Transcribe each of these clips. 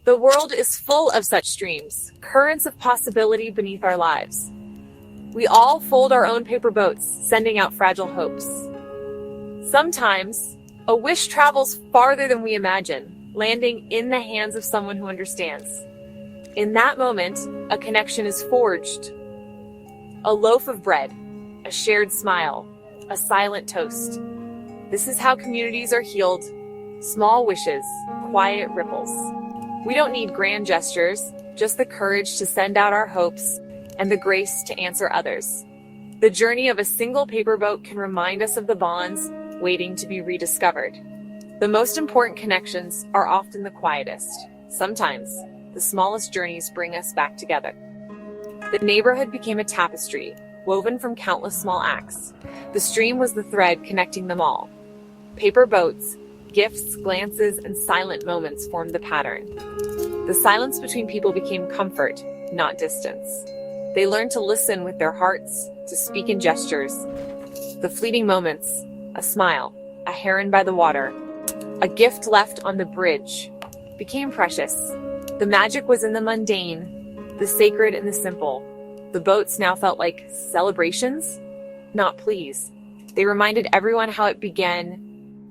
The world is full of such streams, currents of possibility beneath our lives. We all fold our own paper boats, sending out fragile hopes. Sometimes, a wish travels farther than we imagine, landing in the hands of someone who understands. In that moment, a connection is forged. A loaf of bread, a shared smile, a silent toast. This is how communities are healed. Small wishes, quiet ripples. We don't need grand gestures, just the courage to send out our hopes and the grace to answer others. The journey of a single paper boat can remind us of the bonds waiting to be rediscovered. The most important connections are often the quietest. Sometimes, the smallest journeys bring us back together. The neighborhood became a tapestry, woven from countless small acts. The stream was the thread connecting them all. Paper boats, gifts, glances, and silent moments formed the pattern. The silence between people became comfort, not distance. They learned to listen with their hearts, to speak in gestures. The fleeting moments, a smile, a heron by the water, a gift left on the bridge, became precious. The magic was in the mundane, the sacred in the simple. The boats now felt like celebrations, not pleas. They reminded everyone how it began.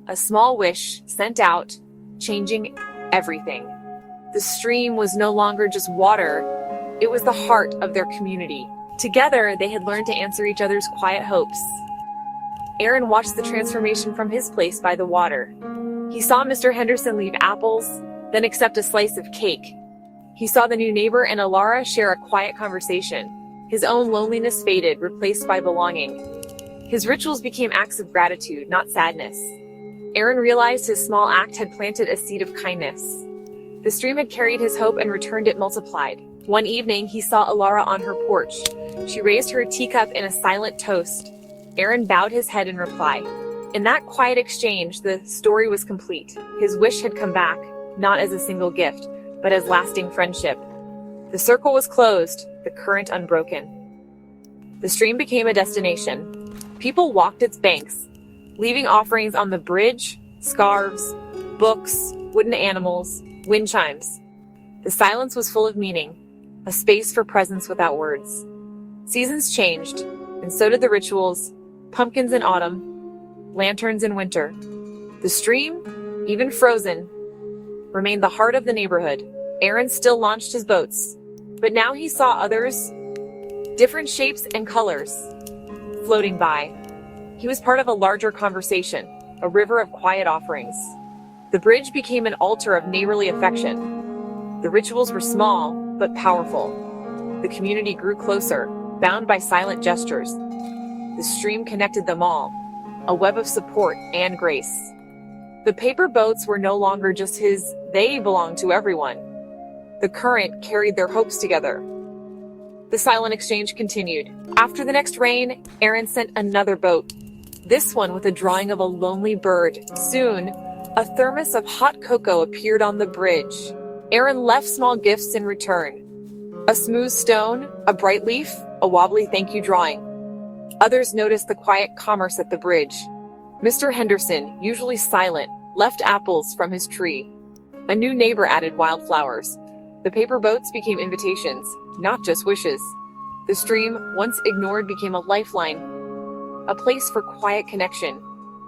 A small wish sent out, changing everything. The stream was no longer just water, it was the heart of their community. Together, they had learned to answer each other's quiet hopes. Aaron watched the transformation from his place by the water. He saw Mr. Henderson leave apples, then accept a slice of cake. He saw the new neighbor and Alara share a quiet conversation. His own loneliness faded, replaced by belonging. His rituals became acts of gratitude, not sadness. Aaron realized his small act had planted a seed of kindness. The stream had carried his hope and returned it multiplied. One evening, he saw Alara on her porch. She raised her teacup in a silent toast. Aaron bowed his head in reply. In that quiet exchange, the story was complete. His wish had come back, not as a single gift, but as lasting friendship. The circle was closed, the current unbroken. The stream became a destination. People walked its banks, leaving offerings on the bridge, scarves, books, wooden animals, wind chimes. The silence was full of meaning, a space for presence without words. Seasons changed, and so did the rituals, pumpkins in autumn, lanterns in winter. The stream, even frozen, remained the heart of the neighborhood. Aaron still launched his boats, but now he saw others, different shapes and colors, floating by. He was part of a larger conversation, a river of quiet offerings. The bridge became an altar of neighborly affection. The rituals were small, but powerful. The community grew closer, bound by silent gestures. The stream connected them all, a web of support and grace. The paper boats were no longer just his, they belonged to everyone. The current carried their hopes together. The silent exchange continued. After the next rain, Aaron sent another boat, this one with a drawing of a lonely bird. Soon, a thermos of hot cocoa appeared on the bridge. Aaron left small gifts in return. A smooth stone, a bright leaf, a wobbly thank you drawing. Others noticed the quiet commerce at the bridge. Mr. Henderson, usually silent, left apples from his tree. A new neighbor added wildflowers. The paper boats became invitations, not just wishes. The stream, once ignored, became a lifeline, a place for quiet connection.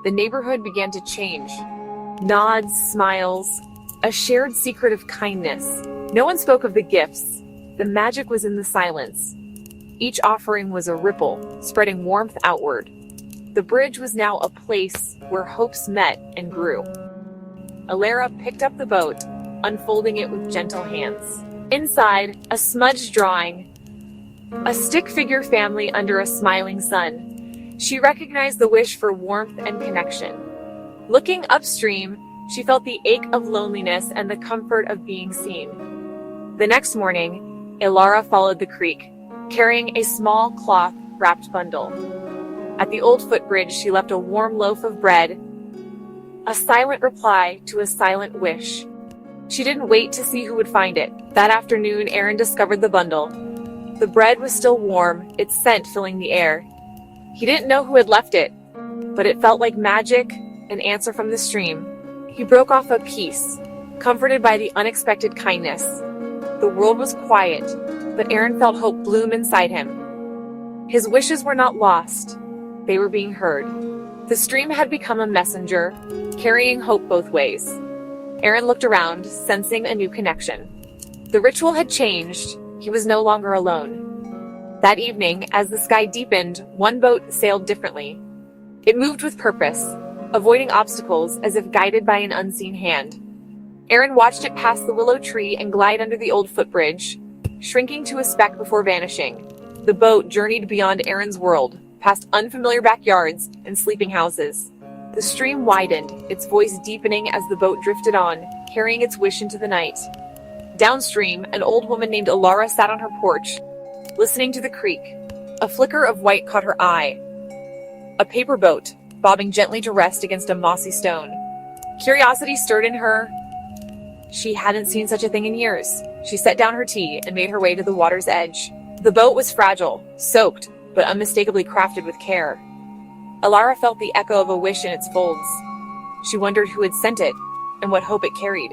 The neighborhood began to change. Nods, smiles, a shared secret of kindness. No one spoke of the gifts. The magic was in the silence. Each offering was a ripple, spreading warmth outward. The bridge was now a place where hopes met and grew. Alara picked up the boat, unfolding it with gentle hands. Inside, a smudged drawing, a stick figure family under a smiling sun. She recognized the wish for warmth and connection. Looking upstream, she felt the ache of loneliness and the comfort of being seen. The next morning, Alara followed the creek, carrying a small cloth-wrapped bundle. At the old footbridge, she left a warm loaf of bread, a silent reply to a silent wish. She didn't wait to see who would find it. That afternoon, Aaron discovered the bundle. The bread was still warm, its scent filling the air. He didn't know who had left it, but it felt like magic, an answer from the stream. He broke off a piece, comforted by the unexpected kindness. The world was quiet, but Aaron felt hope bloom inside him. His wishes were not lost. They were being heard. The stream had become a messenger, carrying hope both ways. Aaron looked around, sensing a new connection. The ritual had changed. He was no longer alone. That evening, as the sky deepened, one boat sailed differently. It moved with purpose, avoiding obstacles as if guided by an unseen hand. Aaron watched it pass the willow tree and glide under the old footbridge, shrinking to a speck before vanishing. The boat journeyed beyond Aaron's world, past unfamiliar backyards and sleeping houses. The stream widened, its voice deepening as the boat drifted on, carrying its wish into the night. Downstream, an old woman named Alara sat on her porch, listening to the creek. A flicker of white caught her eye. A paper boat, bobbing gently to rest against a mossy stone. Curiosity stirred in her. She hadn't seen such a thing in years. She set down her tea and made her way to the water's edge. The boat was fragile, soaked, but unmistakably crafted with care. Alara felt the echo of a wish in its folds. She wondered who had sent it and what hope it carried.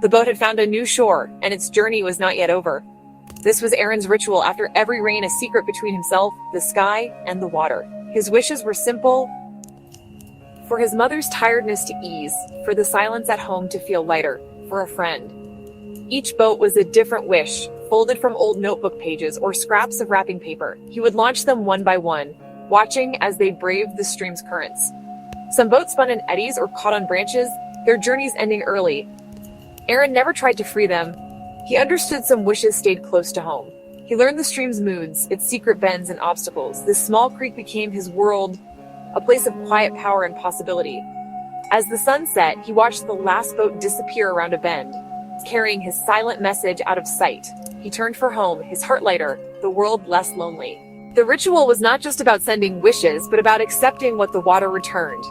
The boat had found a new shore, and its journey was not yet over. This was Aaron's ritual after every rain, a secret between himself, the sky, and the water. His wishes were simple: for his mother's tiredness to ease, for the silence at home to feel lighter, for a friend. Each boat was a different wish, folded from old notebook pages or scraps of wrapping paper. He would launch them one by one, watching as they braved the stream's currents. Some boats spun in eddies or caught on branches, their journeys ending early. Aaron never tried to free them. He understood some wishes stayed close to home. He learned the stream's moods, its secret bends and obstacles. This small creek became his world, a place of quiet power and possibility. As the sun set, he watched the last boat disappear around a bend, carrying his silent message out of sight. He turned for home, his heart lighter, the world less lonely. The ritual was not just about sending wishes, but about accepting what the water returned.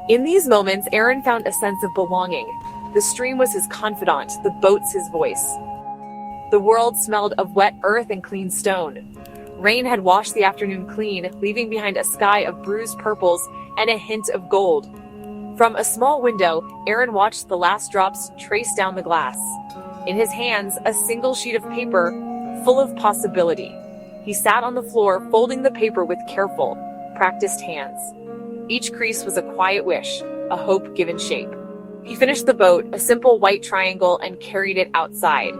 In these moments, Aaron found a sense of belonging. The stream was his confidant, the boats his voice. The world smelled of wet earth and clean stone. Rain had washed the afternoon clean, leaving behind a sky of bruised purples and a hint of gold. From a small window, Aaron watched the last drops trace down the glass. In his hands, a single sheet of paper full of possibility. He sat on the floor, folding the paper with careful, practiced hands. Each crease was a quiet wish, a hope given shape. He finished the boat, a simple white triangle, and carried it outside.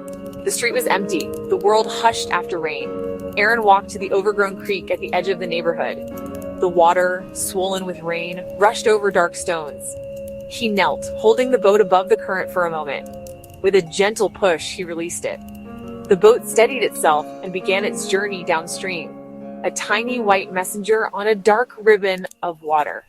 The street was empty, the world hushed after rain. Aaron walked to the overgrown creek at the edge of the neighborhood. The water, swollen with rain, rushed over dark stones. He knelt, holding the boat above the current for a moment. With a gentle push, he released it. The boat steadied itself and began its journey downstream, a tiny white messenger on a dark ribbon of water.